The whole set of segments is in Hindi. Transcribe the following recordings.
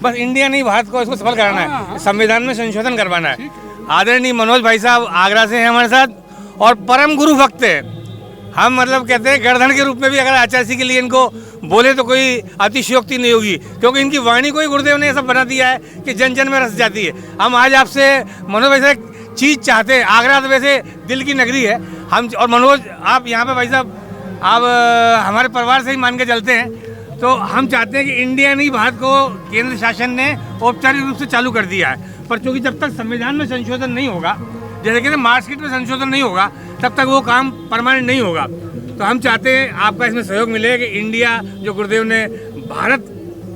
बस इंडिया नहीं, भारत को इसको सफल कराना है, संविधान में संशोधन करवाना है। आदरणीय मनोज भाई साहब आगरा से हैं हमारे साथ और परम गुरु भक्त है। हम मतलब कहते हैं गणधन के रूप में भी अगर आचार्य के लिए इनको बोले तो कोई अतिशयोक्ति नहीं होगी, क्योंकि इनकी वाणी को ही गुरुदेव ने सब बना दिया है कि जन जन में रस जाती है। हम आज आपसे मनोज भाई साहब एक चीज़ चाहते हैं। आगरा तो वैसे दिल की नगरी है, हम और मनोज आप यहाँ पे भाई साहब आप हमारे परिवार से ही मान के चलते हैं, तो हम चाहते हैं कि इंडिया नहीं भारत को केंद्र शासन ने औपचारिक रूप से चालू कर दिया है। पर चूँकि जब तक संविधान में संशोधन नहीं होगा, जैसे कहते हैं मार्कशीट में संशोधन नहीं होगा, तब तक वो काम परमानेंट नहीं होगा। तो हम चाहते हैं आपका इसमें सहयोग मिले कि इंडिया जो गुरुदेव ने भारत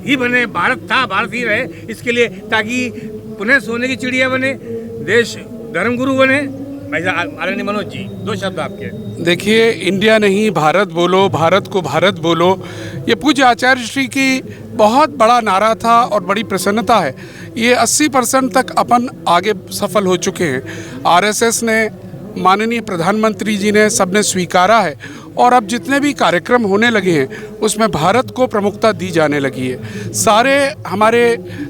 ही बने, भारत था भारत ही रहे, इसके लिए ताकि पुनः सोने की चिड़िया बने, देश धर्मगुरु बने। भाई साहब आदरणीय मनोज जी, 2 शब्द आपके। देखिए, इंडिया नहीं भारत बोलो, भारत को भारत बोलो, ये पूज्य आचार्य श्री की बहुत बड़ा नारा था और बड़ी प्रसन्नता है। ये 80% तक अपन आगे सफल हो चुके हैं। आरएसएस ने, माननीय प्रधानमंत्री जी ने, सबने स्वीकारा है और अब जितने भी कार्यक्रम होने लगे हैं उसमें भारत को प्रमुखता दी जाने लगी है। सारे हमारे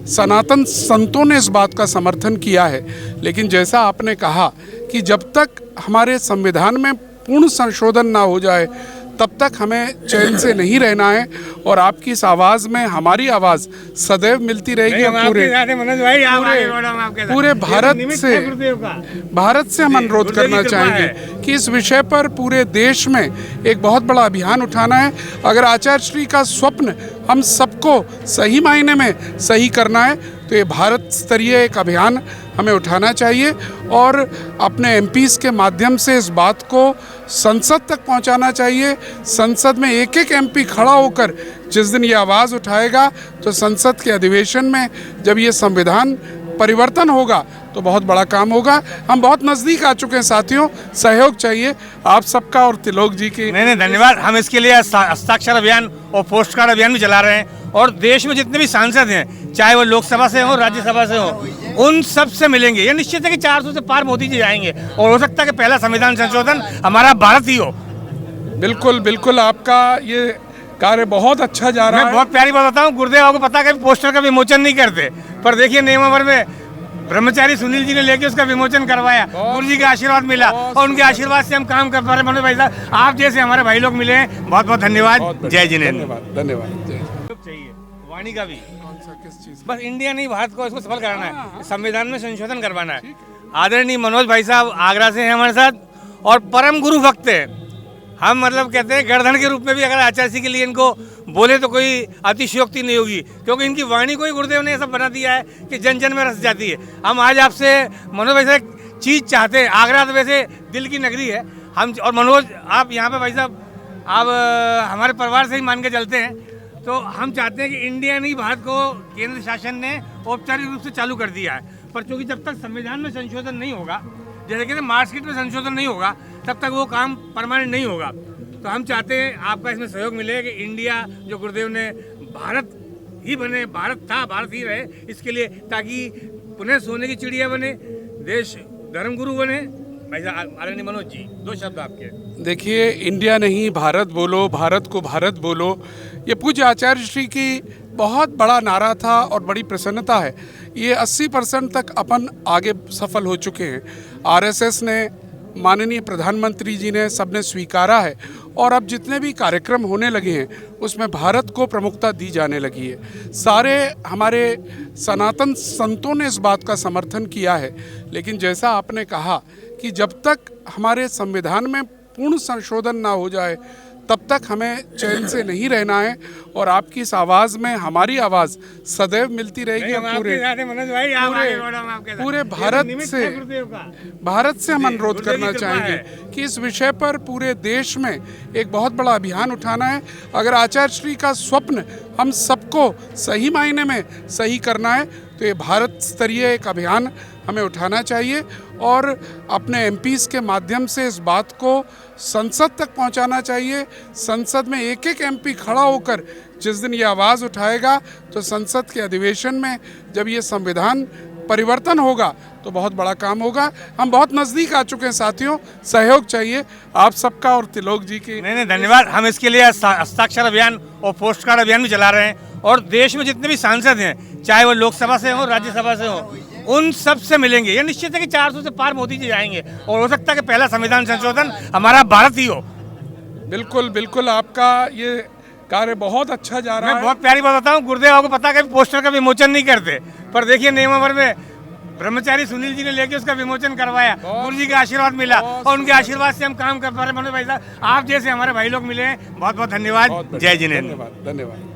सनातन संतों ने इस बात का समर्थन किया है, लेकिन जैसा आपने कहा कि जब तक हमारे संविधान में पूर्ण संशोधन ना हो जाए तब तक हमें चैन से नहीं रहना है और आपकी इस आवाज़ में हमारी आवाज़ सदैव मिलती रहेगी। पूरे भारत से हम अनुरोध करना चाहेंगे कि इस विषय पर पूरे देश में एक बहुत बड़ा अभियान उठाना है। अगर आचार्य श्री का स्वप्न हम सबको सही मायने में सही करना है तो ये भारत स्तरीय एक अभियान हमें उठाना चाहिए और अपने एमपीज़ के माध्यम से इस बात को संसद तक पहुंचाना चाहिए। संसद में एक एक एमपी खड़ा होकर जिस दिन ये आवाज़ उठाएगा तो संसद के अधिवेशन में जब ये संविधान परिवर्तन होगा तो बहुत बड़ा काम होगा। हम बहुत नज़दीक आ चुके हैं साथियों, सहयोग चाहिए आप सबका और तिलोक जी की। नहीं धन्यवाद। हम इसके लिए हस्ताक्षर अभियान और पोस्ट कार्ड अभियान भी चला रहे हैं और देश में जितने भी सांसद हैं, चाहे वो लोकसभा से हो, राज्यसभा से हो, उन सब से मिलेंगे। ये निश्चित है कि 400 से पार मोदी जी जाएंगे और हो सकता है कि पहला संविधान संशोधन हमारा भारत ही हो। बिल्कुल बिल्कुल, आपका ये कार्य बहुत अच्छा जा रहा है। मैं बहुत प्यारी बात बताऊं, गुरुदेव आपको पता है कि पोस्टर का विमोचन नहीं करते, पर देखिए नियमावर में ब्रह्मचारी सुनील जी ने लेके उसका विमोचन करवाया, गुरु जी का आशीर्वाद मिला और उनके आशीर्वाद से हम काम कर पा रहे हैं। मनोज भाई साहब आप जैसे हमारे भाई लोग मिले हैं, बहुत बहुत धन्यवाद। जय जिनेन्द्र। धन्यवाद। चाहिए वाणी का भी बस इंडिया नहीं भारत को इसको सफल कराना है, संविधान में संशोधन करवाना है। आदरणीय मनोज भाई साहब आगरा से हैं हमारे साथ और परम गुरु भक्त है। हम मतलब कहते हैं गणधन के रूप में भी अगर आचार्य के लिए इनको बोले तो कोई अतिशयोक्ति नहीं होगी, क्योंकि इनकी वाणी को ही गुरुदेव ने सब बना दिया है कि जन जन में रस जाती है। हम आज आपसे मनोज भाई साहब एक चीज़ चाहते हैं। आगरा तो वैसे दिल की नगरी है, हम और मनोज आप यहाँ पे भाई साहब आप हमारे परिवार से ही मान के चलते हैं, तो हम चाहते हैं कि इंडिया नहीं भारत को केंद्र शासन ने औपचारिक रूप से चालू कर दिया है। पर चूँकि जब तक संविधान में संशोधन नहीं होगा, जैसे कहते हैं मार्कशीट में संशोधन नहीं होगा, तब तक वो काम परमानेंट नहीं होगा। तो हम चाहते हैं आपका इसमें सहयोग मिले कि इंडिया जो गुरुदेव ने भारत ही बने, भारत था भारत ही रहे, इसके लिए ताकि पुनः सोने की चिड़िया बने, देश धर्मगुरु बने। भाई साहब आदरणीय मनोज जी, 2 शब्द आपके। देखिए, इंडिया नहीं भारत बोलो, भारत को भारत बोलो, ये पूज्य आचार्य श्री की बहुत बड़ा नारा था और बड़ी प्रसन्नता है। ये 80% तक अपन आगे सफल हो चुके हैं। आरएसएस ने, माननीय प्रधानमंत्री जी ने, सबने स्वीकारा है और अब जितने भी कार्यक्रम होने लगे हैं उसमें भारत को प्रमुखता दी जाने लगी है। सारे हमारे सनातन संतों ने इस बात का समर्थन किया है, लेकिन जैसा आपने कहा कि जब तक हमारे संविधान में पूर्ण संशोधन ना हो जाए तब तक हमें चैन से नहीं रहना है और आपकी इस आवाज़ में हमारी आवाज़ सदैव मिलती रहेगी। पूरे भारत से हम अनुरोध करना चाहेंगे कि इस विषय पर पूरे देश में एक बहुत बड़ा अभियान उठाना है। अगर आचार्य श्री का स्वप्न हम सबको सही मायने में सही करना है तो ये भारत स्तरीय एक अभियान हमें उठाना चाहिए और अपने एमपीज़ के माध्यम से इस बात को संसद तक पहुंचाना चाहिए। संसद में एक एक एमपी खड़ा होकर जिस दिन ये आवाज़ उठाएगा तो संसद के अधिवेशन में जब ये संविधान परिवर्तन होगा तो बहुत बड़ा काम होगा। हम बहुत नज़दीक आ चुके हैं साथियों, सहयोग चाहिए आप सबका और तिलोक जी की। नहीं धन्यवाद। हम इसके लिए हस्ताक्षर अभियान और पोस्ट कार्ड अभियान भी चला रहे हैं और देश में जितने भी सांसद हैं, चाहे वो लोकसभा से हो, राज्यसभा से हो, उन सब से मिलेंगे। ये निश्चित है कि 400 से पार मोदी जी जाएंगे और हो सकता है कि पहला संविधान संशोधन हमारा भारत ही हो। बिल्कुल बिल्कुल, आपका ये कार्य बहुत अच्छा जा रहा मैं है। बहुत प्यारी बात बताऊं, गुरुदेव आपको पता है कि पोस्टर का विमोचन नहीं करते, पर देखिए नियमावर में ब्रह्मचारी सुनील जी ने लेके उसका विमोचन करवाया, गुरु जी का आशीर्वाद मिला और उनके आशीर्वाद से हम काम कर पा रहे हैं। मनोज भाई साहब, आप जैसे हमारे भाई लोग मिले हैं, बहुत बहुत धन्यवाद। जय जिनेन्द्र। धन्यवाद धन्यवाद।